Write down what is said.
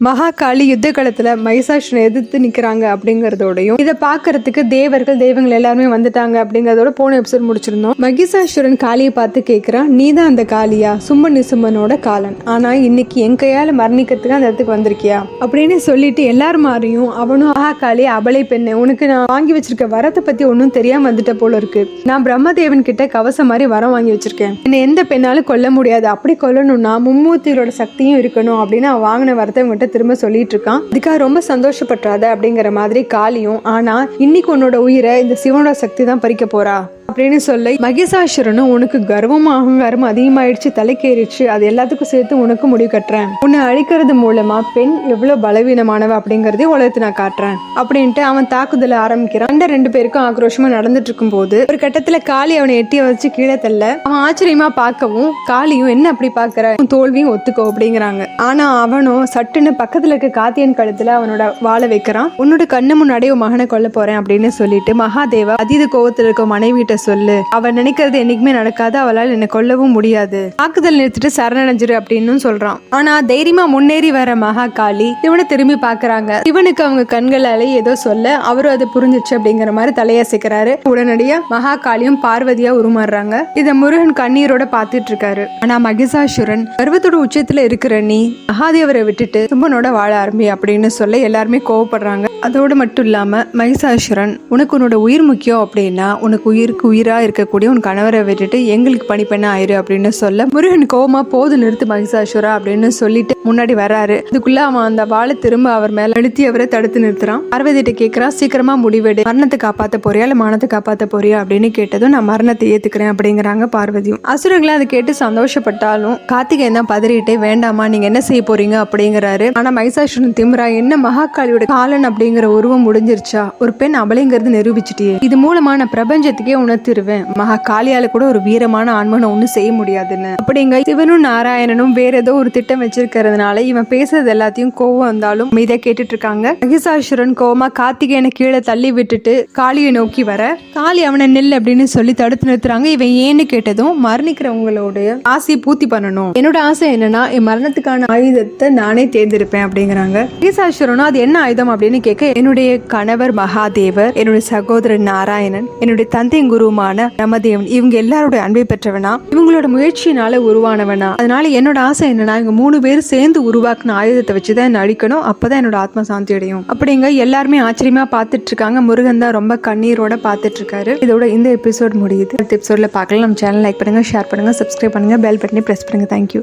மகாகாளி யுத்த காலத்துல மகிஷாசுரனை எதிர்த்து நிக்கிறாங்க அப்படிங்கறதோடையும் இதை பாக்குறதுக்கு தெய்வங்கள் எல்லாருமே வந்துட்டாங்க அப்படிங்கறதோட போன எபிசோட் முடிச்சிருந்தோம். மகிஷாசுரன் காளியை பார்த்து கேட்கிறான், நீதான் அந்த காளியா, சும்மன் நிசும்மனோட காலன், ஆனா இன்னைக்கு என் கையால மரணிக்கிறதுக்கு அந்த இடத்துக்கு வந்திருக்கியா அப்படின்னு சொல்லிட்டு எல்லாரும் மாறியும் அவனும் மகாகாளி அபலை பெண்ணு, உனக்கு நான் வாங்கி வச்சிருக்க வரத்தை பத்தி ஒன்னும் தெரியாம வந்துட்ட போல இருக்கு. நான் பிரம்மதேவன் கிட்ட கவசம் மாதிரி வரம் வாங்கி வச்சிருக்கேன், என்ன எந்த பெண்ணாலும் கொல்ல முடியாது, அப்படி கொல்லணும்னா மும்மூர்த்திகளோட சக்தியும் இருக்கணும் அப்படின்னு அவன் வாங்கின வரத்தை திரும்ப சொல்லிட்டு இருக்கான். இதுக்காக ரொம்ப சந்தோஷப்பட்டாத அப்படிங்கிற மாதிரி காளியும், ஆனா இன்னைக்கு உன்னோட உயிரை இந்த சிவனோட சக்தி தான் பறிக்க போறா அப்படின்னு சொல்ல மகிஷாசுரனும், உனக்கு கர்வமும் அகங்காரம் அதிகமாயிடுச்சு, தலைக்கேறிடுச்சு, அது எல்லாத்துக்கும் சேர்த்து உனக்கு முடிவு கட்டுறேன், உன்னை அழிக்கிறது மூலமா பெண் எவ்வளவு பலவீனமானவ அப்படிங்கறதையும் உலகத்தை நான் காட்டுறேன் அப்படின்ட்டு அவன் தாக்குதல ஆரம்பிக்கிறான். ரெண்டு பேருக்கும் ஆக்ரோஷமா நடந்துட்டு இருக்கும் போது ஒரு கட்டத்துல காளி அவனை எட்டிய வச்சு கீழே தள்ள அவன் ஆச்சரியமா பார்க்கவும் காளியும், என்ன அப்படி பாக்குற, தோல்வியும் ஒத்துக்கோ அப்படிங்கிறாங்க. ஆனா அவனும் சட்டுன்னு பக்கத்துல இருக்க காத்தியன் கழுத்துல அவனோட வாழ வைக்கிறான். உன்னோட கண்ணு முன்னாடியே உன் மகனை கொல்ல போறேன் அப்படின்னு சொல்லிட்டு மகாதேவா அதீத கோவத்துல இருக்க மனைவிட்ட சொல்லு, அவன் நினைக்கிறது என்னைக்குமே நடக்காது, அவளால் என்ன கொல்லவும் முடியாது, தாக்குதல் நிறுத்திட்டு சரணடைஞ்சிரு அப்படின்னு சொல்றான். ஆனா தைரியமா முன்னேறி வர மகாகாளி இவனை திரும்பி பாக்குறாங்க. இவனுக்கு அவங்க கண்களாலே ஏதோ சொல்ல அவரும் அதை புரிஞ்சிச்சு அப்படிங்கிற மாதிரி தலையசைக்கிறாரு. உடனடியா மகாகாளியும் பார்வதியா உருமாறுறாங்க. இத முருகன் கண்ணீரோட பாத்துட்டு இருக்காரு. ஆனா மகிஷாசுரன் கர்வத்தோட உச்சத்துல இருக்கிற நீ மகாதேவரை விட்டுட்டு சும்மனோட வாழ ஆரம்பி அப்படின்னு சொல்ல எல்லாருமே கோவப்படுறாங்க. அதோடு மட்டும் இல்லாம மகிஷாசுரன், உனக்கு உன்னோட உயிர் முக்கியம் அப்படின்னா உனக்கு உயிருக்கு உயிரா இருக்கக்கூடிய உன் கணவரை விட்டுட்டு எங்களுக்கு பணிப்பெண்ண ஆயிரு அப்படின்னு சொல்ல முருகன் கோவமா போது நிறுத்து மகிஷாசுரா அப்படின்னு சொல்லிட்டு முன்னாடி வராரு. இதுக்குள்ள அவன் அந்த வாழை திரும்ப அவர் மேல அழுத்தி அவரை தடுத்து நிறுத்துறான். பார்வதிட்ட கேட்கிறான், சீக்கிரமா முடிவெடு, மரணத்தை காப்பாத்த போறியா இல்ல மானத்தை காப்பாத்த போறியா அப்படின்னு கேட்டதும் நான் மரணத்தை ஏத்துக்கிறேன் அப்படிங்கிறாங்க பார்வதியும். அசுரங்களை அதை கேட்டு சந்தோஷப்பட்டாலும் கார்த்திகேயன் தான் பதறிட்டே, வேண்டாமா நீங்க என்ன செய்ய போறீங்க அப்படிங்கிறாரு. ஆனா மகிஷாசுரன் திமிரா, என்ன மகாகாளியோட காலன் அப்படிங்கிற உருவம் முடிஞ்சிருச்சா, ஒரு பெண் அபலைங்கிறது நிரூபிச்சிட்டியே, இது மூலமா நான் பிரபஞ்சத்துக்கே உணர்த்திருவேன், மகா காளியால கூட ஒரு வீரமான ஆண்மனை ஒன்னும் செய்ய முடியாதுன்னு அப்படிங்க. சிவனும் நாராயணனும் வேற ஏதோ ஒரு திட்டம் வச்சிருக்கிறதுனால இவன் பேசுறது எல்லாத்தையும் கோவம் வந்தாலும் இதை கேட்டுட்டு இருக்காங்க. மகிஷாசுரன் கோவமா கார்த்திகேயனை கீழே தள்ளி விட்டுட்டு காளியை நோக்கி வர காளி அவனை நெல் அப்படின்னு சொல்லி தடுத்து நிறுத்துறாங்க. இவன் ஏன்னு கேட்டதும், மரணிக்கிறவங்களோட ஆசையை பூர்த்தி பண்ணணும், என்னோட ஆசை என்னன்னா என் மரணத்துக்கான ஆயுதத்தை நானே தேர்ந்தெடுப்பேன் அப்படிங்கிறாங்க. மகிஷாசுரனும் அது என்ன ஆயுதம் அப்படின்னு கேட்க, என்னுடைய கணவர் மகாதேவர், என்னுடைய சகோதரன் நாராயணன், என்னுடைய தந்தை குருவுமான பிரம்மதேவன், இவங்க எல்லாரோட அன்பை பெற்றவனா, இவங்களோட முயற்சியினால உருவானவனா, அதனால என்னோட ஆசை என்னன்னா இவங்க 3 பேரும் சேர்ந்து உருவாக்குன ஆயுதத்தை வச்சுதான் என்ன அழிக்கணும், அப்பதான் என்னோட ஆத்மா சாந்தி அடையும் அப்படிங்க. எல்லாருமே ஆச்சரியமா பார்த்துட்டு இருக்காங்க. முருகன் தான் ரொம்ப கண்ணீரோட பார்த்துட்டு இருக்காரு. இதோட இந்த எபிசோட் முடியுது. அடுத்த எபிசோட்ல பார்க்கலாம். நம்ம சேனல் லைக் பண்ணுங்க, ஷேர் பண்ணுங்க, சப்ஸ்கிரைப் பண்ணுங்க, பெல் பட்டனை பிரஸ் பண்ணுங்க. தேங்க்யூ.